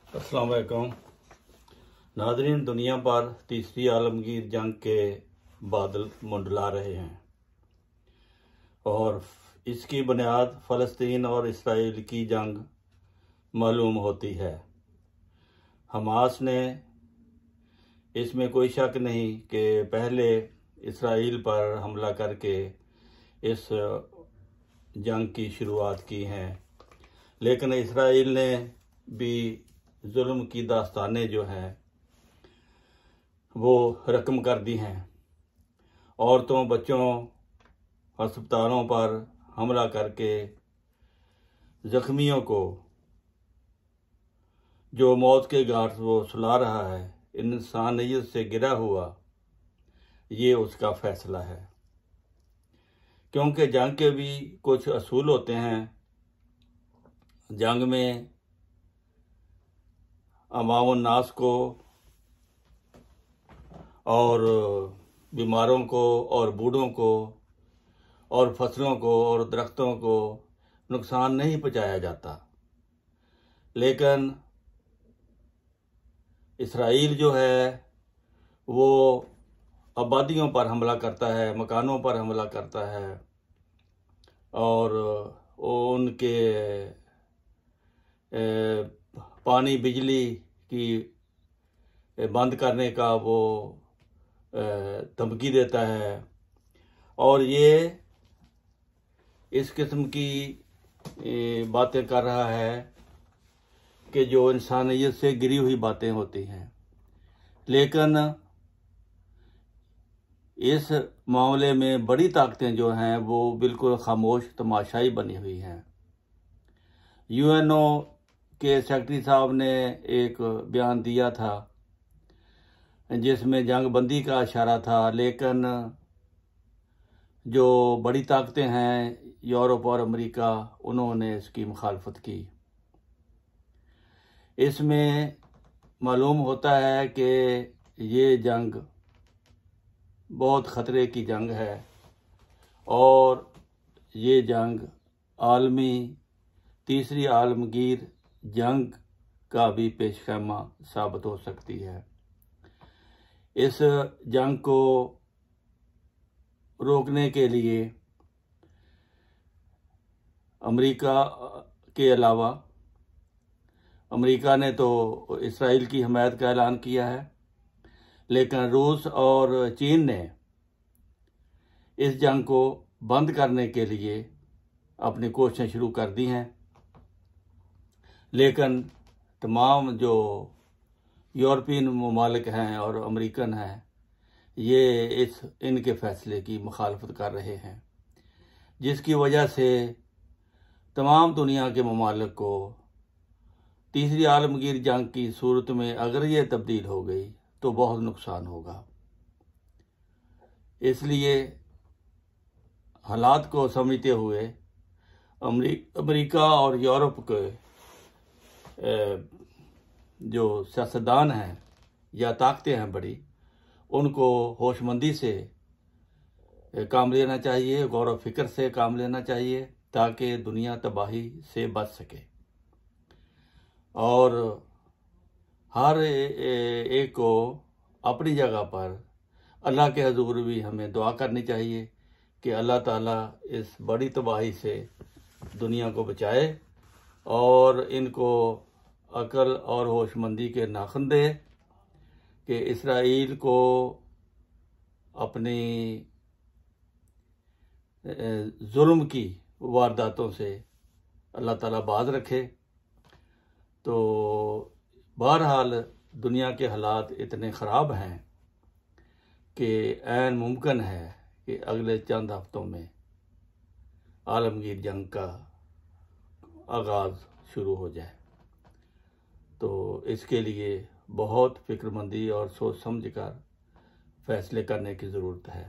अस्सलाम वालेकुम नाज़रीन। दुनिया पर तीसरी आलमगीर जंग के बादल मंडला रहे हैं और इसकी बुनियाद फ़लस्तीन और इसराइल की जंग मालूम होती है। हमास ने, इसमें कोई शक नहीं कि पहले इसराइल पर हमला करके इस जंग की शुरुआत की है, लेकिन इसराइल ने भी जुल्म की दास्तानें जो हैं वो रकम कर दी हैं। औरतों, बच्चों, अस्पतालों पर हमला करके ज़ख्मियों को जो मौत के घाट वो सुला रहा है, इंसानियत से गिरा हुआ, ये उसका फ़ैसला है। क्योंकि जंग के भी कुछ असूल होते हैं। जंग में अवामुन नास को और बीमारों को और बूढ़ों को और फसलों को और दरख्तों को नुकसान नहीं पहुंचाया जाता, लेकिन इसराइल जो है वो आबादियों पर हमला करता है, मकानों पर हमला करता है और उनके पानी बिजली की बंद करने का वो धमकी देता है। और ये इस किस्म की बातें कर रहा है कि जो इंसानियत से गिरी हुई बातें होती हैं। लेकिन इस मामले में बड़ी ताकतें जो हैं वो बिल्कुल खामोश तमाशाई बनी हुई हैं। यूएनओ के सेक्रेटरी साहब ने एक बयान दिया था जिसमें जंग बंदी का इशारा था, लेकिन जो बड़ी ताकतें हैं यूरोप और अमेरिका, उन्होंने इसकी मुखालफत की। इसमें मालूम होता है कि ये जंग बहुत ख़तरे की जंग है और ये जंग आलमी तीसरी आलमगीर जंग का भी पेशखैमा साबित हो सकती है। इस जंग को रोकने के लिए अमेरिका के अलावा, अमेरिका ने तो इसराइल की हमायत का ऐलान किया है, लेकिन रूस और चीन ने इस जंग को बंद करने के लिए अपनी कोशिशें शुरू कर दी हैं। लेकिन तमाम जो यूरोपियन ममालिक हैं और अमेरिकन हैं, ये इनके फ़ैसले की मुखालफत कर रहे हैं, जिसकी वजह से तमाम दुनिया के ममालिक को तीसरी आलमगीर जंग की सूरत में अगर ये तब्दील हो गई तो बहुत नुकसान होगा। इसलिए हालात को समझते हुए अमेरिका और यूरोप के जो सियासतदान हैं या ताकतें हैं बड़ी, उनको होशमंदी से काम लेना चाहिए, गौर व फिक्र से काम लेना चाहिए, ताकि दुनिया तबाही से बच सके। और हर एक को अपनी जगह पर अल्लाह के हजूर भी हमें दुआ करनी चाहिए कि अल्लाह ताला इस बड़ी तबाही से दुनिया को बचाए और इनको अकल और होशमंदी के नाखुन दे कि इसराइल को अपनी जुल्म की वारदातों से अल्लाह ताला बाज रखे। तो बहरहाल दुनिया के हालात इतने ख़राब हैं कि ऐन मुमकिन है कि अगले चंद हफ्तों में आलमगीर जंग का आगाज़ शुरू हो जाए। तो इसके लिए बहुत फ़िक्रमंदी और सोच समझ कर फ़ैसले करने की ज़रूरत है।